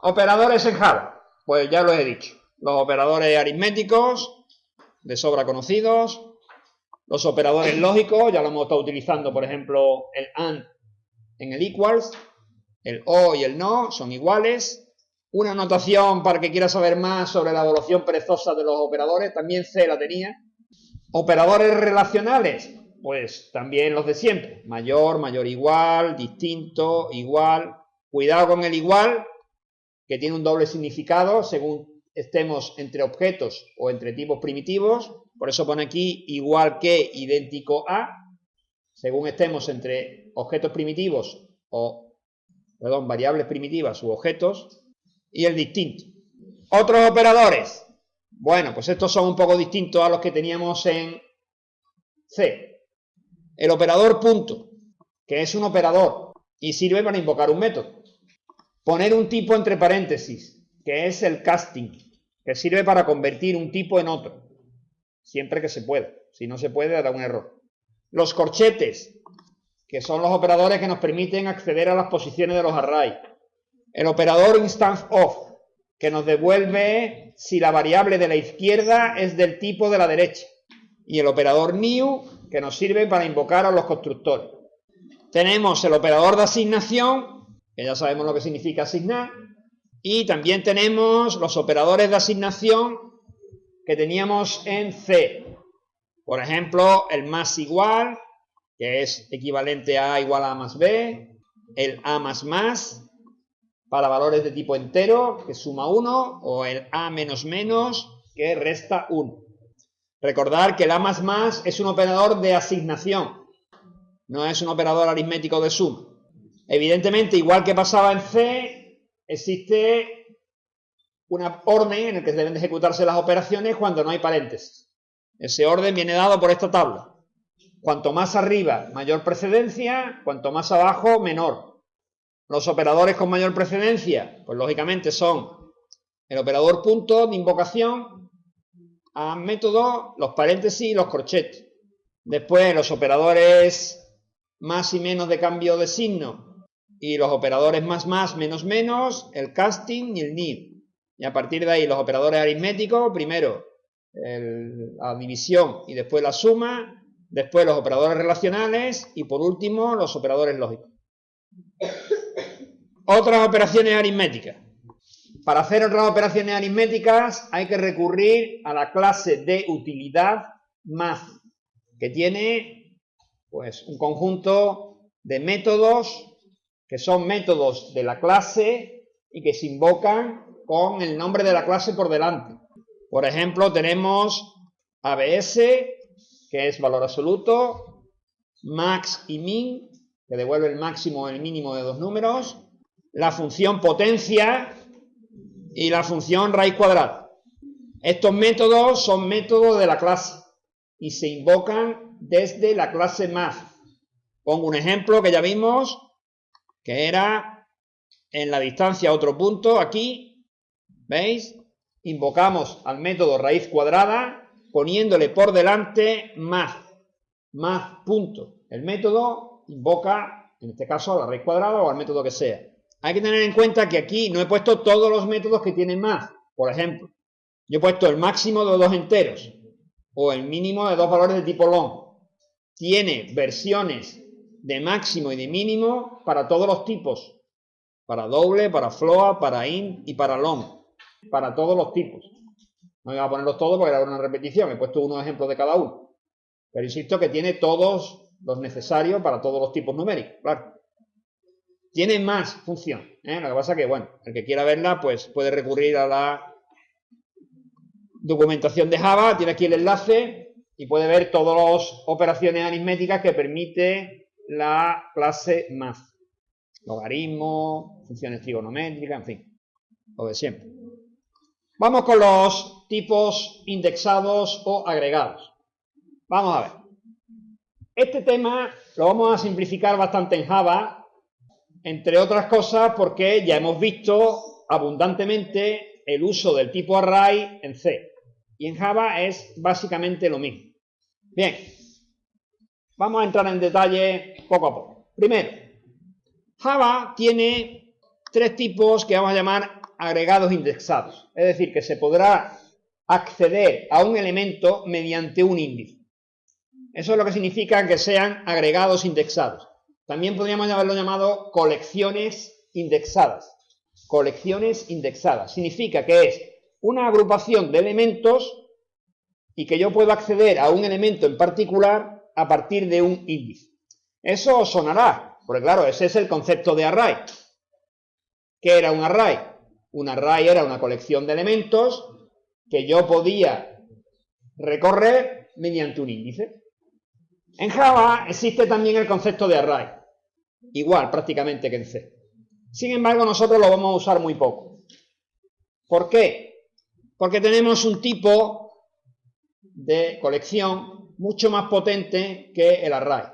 Operadores en Java, pues ya lo he dicho. Los operadores aritméticos, de sobra conocidos. Los operadores lógicos, ya lo hemos estado utilizando, por ejemplo, el AND en el equals. El O y el no son iguales. Una notación para que quiera saber más sobre la evolución perezosa de los operadores, también C la tenía. Operadores relacionales, pues también los de siempre. Mayor, mayor igual, distinto, igual. Cuidado con el igual, que tiene un doble significado según estemos entre objetos o entre tipos primitivos. Por eso pone aquí igual que, idéntico a. Según estemos entre objetos primitivos o, perdón, variables primitivas u objetos. Y el distinto. Otros operadores. Bueno, pues estos son un poco distintos a los que teníamos en C. El operador punto, que es un operador y sirve para invocar un método. Poner un tipo entre paréntesis, que es el casting, que sirve para convertir un tipo en otro, siempre que se pueda. Si no se puede, dará un error. Los corchetes, que son los operadores que nos permiten acceder a las posiciones de los arrays. El operador instance of, que nos devuelve si la variable de la izquierda es del tipo de la derecha. Y el operador new, que nos sirve para invocar a los constructores. Tenemos el operador de asignación, que ya sabemos lo que significa asignar. Y también tenemos los operadores de asignación que teníamos en C. Por ejemplo, el más igual, que es equivalente a A igual a más B. El A más, para valores de tipo entero, que suma 1, o el A menos menos, que resta 1. Recordar que el A++ es un operador de asignación, no es un operador aritmético de suma. Evidentemente, igual que pasaba en C, existe un orden en el que deben de ejecutarse las operaciones cuando no hay paréntesis. Ese orden viene dado por esta tabla. Cuanto más arriba, mayor precedencia, cuanto más abajo, menor. Los operadores con mayor precedencia, pues lógicamente son el operador punto de invocación a método, los paréntesis y los corchetes. Después los operadores más y menos de cambio de signo y los operadores más, menos, el casting y el new. Y a partir de ahí los operadores aritméticos, primero la división y después la suma, después los operadores relacionales y por último los operadores lógicos. Otras operaciones aritméticas. Para hacer otras operaciones aritméticas hay que recurrir a la clase de utilidad math, que tiene pues un conjunto de métodos que son métodos de la clase y que se invocan con el nombre de la clase por delante. Por ejemplo, tenemos ABS, que es valor absoluto, max y min, que devuelve el máximo o el mínimo de dos números, la función potencia y la función raíz cuadrada. Estos métodos son métodos de la clase y se invocan desde la clase math. Pongo un ejemplo que ya vimos, que era en la distancia otro punto, aquí, ¿veis? Invocamos al método raíz cuadrada poniéndole por delante math, punto. El método invoca, en este caso, a la raíz cuadrada o al método que sea. Hay que tener en cuenta que aquí no he puesto todos los métodos que tienen math. Por ejemplo, yo he puesto el máximo de dos enteros o el mínimo de dos valores de tipo long. Tiene versiones de máximo y de mínimo para todos los tipos. Para doble, para float, para int y para long. Para todos los tipos. No voy a ponerlos todos porque era una repetición. He puesto unos ejemplos de cada uno. Pero insisto que tiene todos los necesarios para todos los tipos numéricos. Claro. Tiene más función. Lo que pasa que, bueno, el que quiera verla, pues puede recurrir a la documentación de Java. Tiene aquí el enlace y puede ver todas las operaciones aritméticas que permite la clase math. Logaritmo, funciones trigonométricas, en fin, lo de siempre. Vamos con los tipos indexados o agregados. Vamos a ver. Este tema lo vamos a simplificar bastante en Java, entre otras cosas porque ya hemos visto abundantemente el uso del tipo array en C. Y en Java es básicamente lo mismo. Bien, vamos a entrar en detalle poco a poco. Primero, Java tiene tres tipos que vamos a llamar agregados indexados. Es decir, que se podrá acceder a un elemento mediante un índice. Eso es lo que significa que sean agregados indexados. También podríamos haberlo llamado colecciones indexadas. Colecciones indexadas. Significa que es una agrupación de elementos y que yo puedo acceder a un elemento en particular a partir de un índice. Eso os sonará, porque claro, ese es el concepto de array. ¿Qué era un array? Un array era una colección de elementos que yo podía recorrer mediante un índice. En Java existe también el concepto de array, igual prácticamente que en C. Sin embargo, nosotros lo vamos a usar muy poco. ¿Por qué? Porque tenemos un tipo de colección mucho más potente que el array,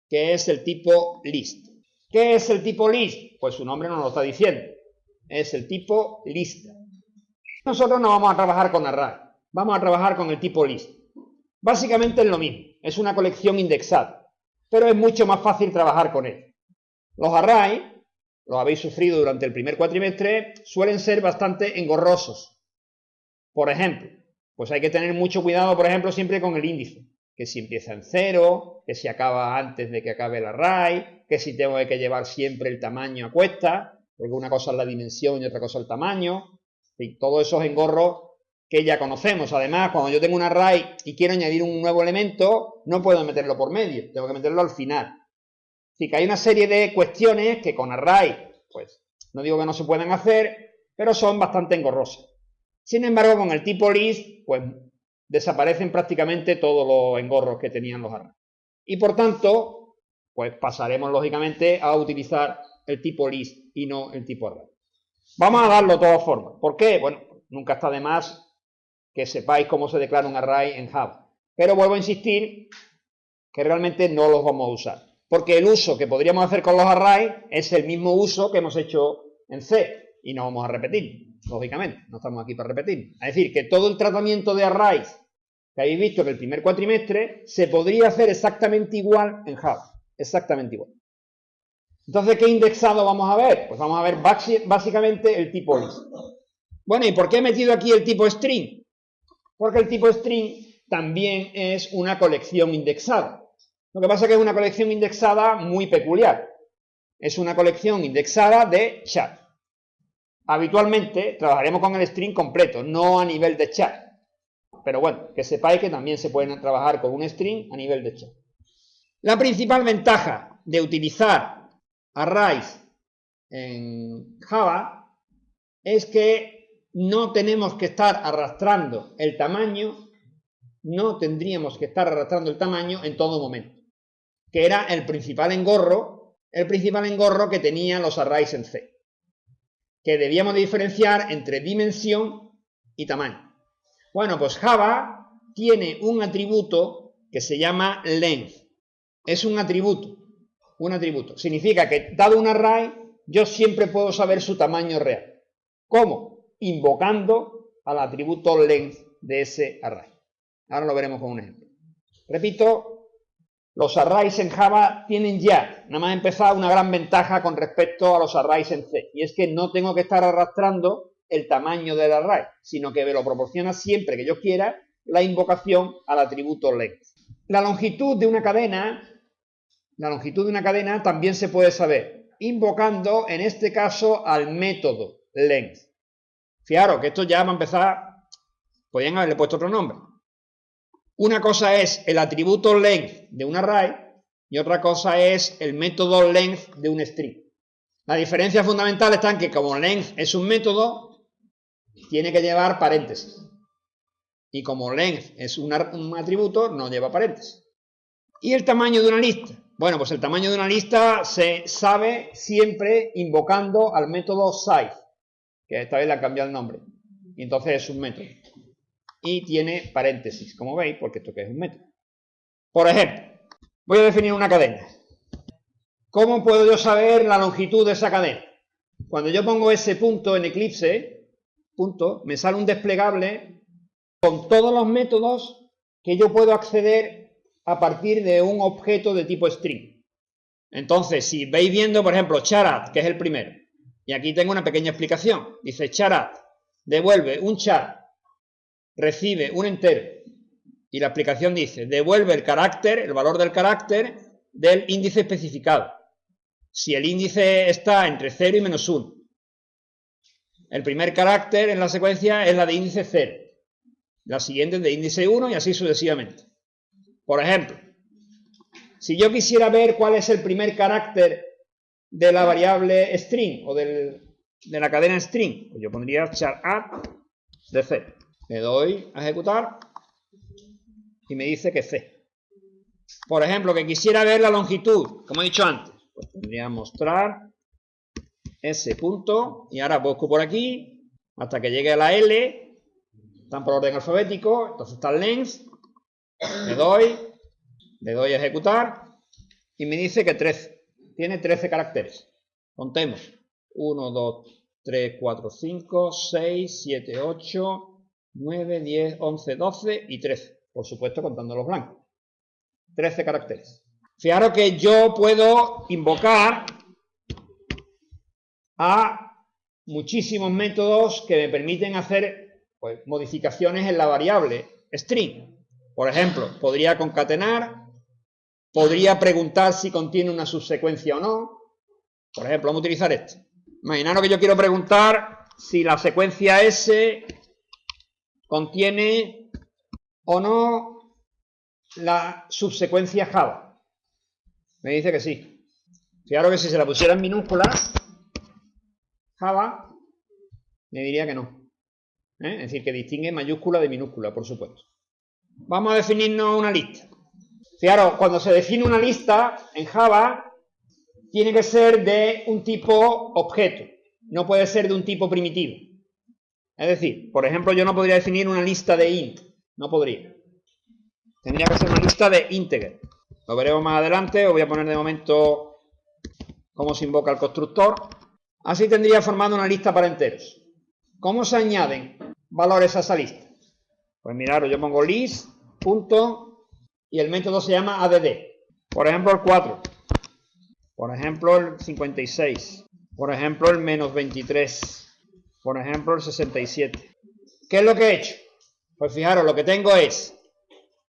que es el tipo list. ¿Qué es el tipo list? Pues su nombre nos lo está diciendo. Es el tipo lista. Nosotros no vamos a trabajar con array, vamos a trabajar con el tipo list. Básicamente es lo mismo, es una colección indexada, pero es mucho más fácil trabajar con él. Los arrays, los habéis sufrido durante el primer cuatrimestre, suelen ser bastante engorrosos. Por ejemplo, pues hay que tener mucho cuidado, por ejemplo, siempre con el índice, que si empieza en 0, que si acaba antes de que acabe el array, que si tengo que llevar siempre el tamaño a cuesta, porque una cosa es la dimensión y otra cosa el tamaño, y todos esos engorros que ya conocemos. Además, cuando yo tengo un array y quiero añadir un nuevo elemento, no puedo meterlo por medio, tengo que meterlo al final. Así que hay una serie de cuestiones que con array, pues, no digo que no se puedan hacer, pero son bastante engorrosas. Sin embargo, con el tipo list, pues, desaparecen prácticamente todos los engorros que tenían los arrays. Y por tanto, pues pasaremos lógicamente a utilizar el tipo list y no el tipo array. Vamos a darlo de todas formas. ¿Por qué? Bueno, nunca está de más que sepáis cómo se declara un array en Java. Pero vuelvo a insistir que realmente no los vamos a usar. Porque el uso que podríamos hacer con los arrays es el mismo uso que hemos hecho en C. Y no vamos a repetir, lógicamente. No estamos aquí para repetir. Es decir, que todo el tratamiento de arrays que habéis visto en el primer cuatrimestre se podría hacer exactamente igual en Java. Exactamente igual. Entonces, ¿qué indexado vamos a ver? Pues vamos a ver básicamente el tipo list. Bueno, ¿y por qué he metido aquí el tipo string? Porque el tipo string también es una colección indexada. Lo que pasa es que es una colección indexada muy peculiar. Es una colección indexada de chat. Habitualmente trabajaremos con el string completo, no a nivel de chat. Pero bueno, que sepáis que también se pueden trabajar con un string a nivel de chat. La principal ventaja de utilizar arrays en Java es que no tenemos que estar arrastrando el tamaño, no tendríamos que estar arrastrando el tamaño en todo momento, que era el principal engorro que tenían los arrays en C, que debíamos diferenciar entre dimensión y tamaño. Bueno, pues Java tiene un atributo que se llama length. Es un atributo. Significa que, dado un array, yo siempre puedo saber su tamaño real. ¿Cómo? Invocando al atributo length de ese array. Ahora lo veremos con un ejemplo. Repito, los arrays en Java tienen ya, nada más empezar, una gran ventaja con respecto a los arrays en C. Y es que no tengo que estar arrastrando el tamaño del array, sino que me lo proporciona siempre que yo quiera la invocación al atributo length. La longitud de una cadena también se puede saber, invocando en este caso al método length. Fijaros que esto ya va a empezar, podrían haberle puesto otro nombre. Una cosa es el atributo length de un array y otra cosa es el método length de un string. La diferencia fundamental está en que como length es un método, tiene que llevar paréntesis. Y como length es un atributo, no lleva paréntesis. ¿Y el tamaño de una lista? Bueno, pues el tamaño de una lista se sabe siempre invocando al método size, que esta vez le han cambiado el nombre. Y entonces es un método. Y tiene paréntesis, como veis, porque esto que es un método. Por ejemplo, voy a definir una cadena. ¿Cómo puedo yo saber la longitud de esa cadena? Cuando yo pongo ese punto en Eclipse, me sale un desplegable con todos los métodos que yo puedo acceder a partir de un objeto de tipo string. Entonces, si veis viendo, por ejemplo, Charat, que es el primero, Y aquí tengo una pequeña explicación. Dice charat, devuelve un char, recibe un entero. Y la explicación dice, devuelve el carácter, el valor del carácter del índice especificado. Si el índice está entre 0 y menos 1. El primer carácter en la secuencia es la de índice 0. La siguiente es de índice 1 y así sucesivamente. Por ejemplo, si yo quisiera ver cuál es el primer carácter de la variable string o de la cadena string, pues yo pondría char add de 0. Le doy a ejecutar y me dice que C. Por ejemplo, que quisiera ver la longitud, como he dicho antes, pues tendría mostrar S punto, y ahora busco por aquí hasta que llegue a la L, están por orden alfabético, entonces está el length, le doy a ejecutar y me dice que 13, tiene 13 caracteres. Contemos, 1, 2, 3, 4, 5, 6, 7, 8, 9, 10, 11, 12 y 13, por supuesto contando los blancos. 13 caracteres. Fijaros que yo puedo invocar a muchísimos métodos que me permiten hacer pues, modificaciones en la variable string. Por ejemplo, podría concatenar, podría preguntar si contiene una subsecuencia o no. Por ejemplo, vamos a utilizar este. Imaginaros que yo quiero preguntar si la secuencia S contiene o no la subsecuencia Java. Me dice que sí. Fijaros que si se la pusiera en minúscula, Java, me diría que no. Es decir, que distingue mayúscula de minúscula, por supuesto. Vamos a definirnos una lista. Fijaros, cuando se define una lista en Java, tiene que ser de un tipo objeto, no puede ser de un tipo primitivo. Es decir, por ejemplo, yo no podría definir una lista de int, no podría. Tendría que ser una lista de integer. Lo veremos más adelante, os voy a poner de momento cómo se invoca el constructor. Así tendría formado una lista para enteros. ¿Cómo se añaden valores a esa lista? Pues miraros, yo pongo list, punto, y el método se llama add. Por ejemplo, el 4. Por ejemplo, el 56. Por ejemplo, el menos 23. Por ejemplo, el 67. ¿Qué es lo que he hecho? Pues fijaros, lo que tengo es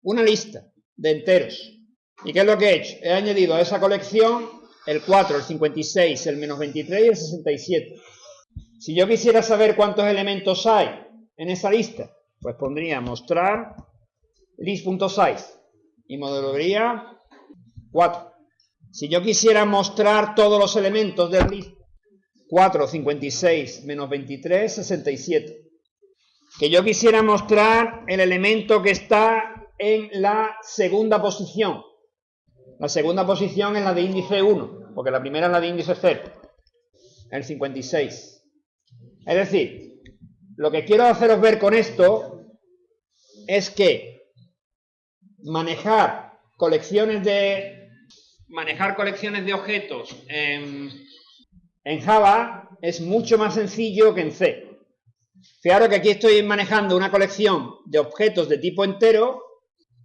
una lista de enteros. ¿Y qué es lo que he hecho? He añadido a esa colección el 4, el 56, el menos 23 y el 67. Si yo quisiera saber cuántos elementos hay en esa lista, pues pondría mostrar list.size y me devolvería 4. Si yo quisiera mostrar todos los elementos del list, 4, 56, menos 23, 67. Que yo quisiera mostrar el elemento que está en la segunda posición. La segunda posición es la de índice 1, porque la primera es la de índice 0. El 56. Es decir, lo que quiero haceros ver con esto es que manejar colecciones de objetos en Java es mucho más sencillo que en C. Fijaros que aquí estoy manejando una colección de objetos de tipo entero,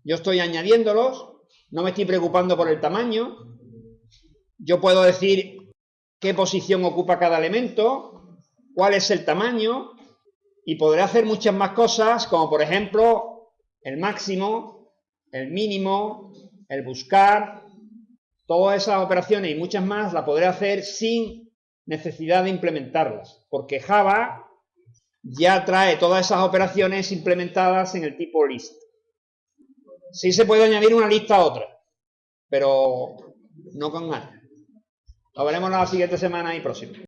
yo estoy añadiéndolos, no me estoy preocupando por el tamaño, yo puedo decir qué posición ocupa cada elemento, cuál es el tamaño, y podré hacer muchas más cosas, como por ejemplo el máximo, el mínimo, el buscar, todas esas operaciones y muchas más las podré hacer sin necesidad de implementarlas, porque Java ya trae todas esas operaciones implementadas en el tipo list. Sí se puede añadir una lista a otra, pero no con nada. Lo veremos la siguiente semana y próxima.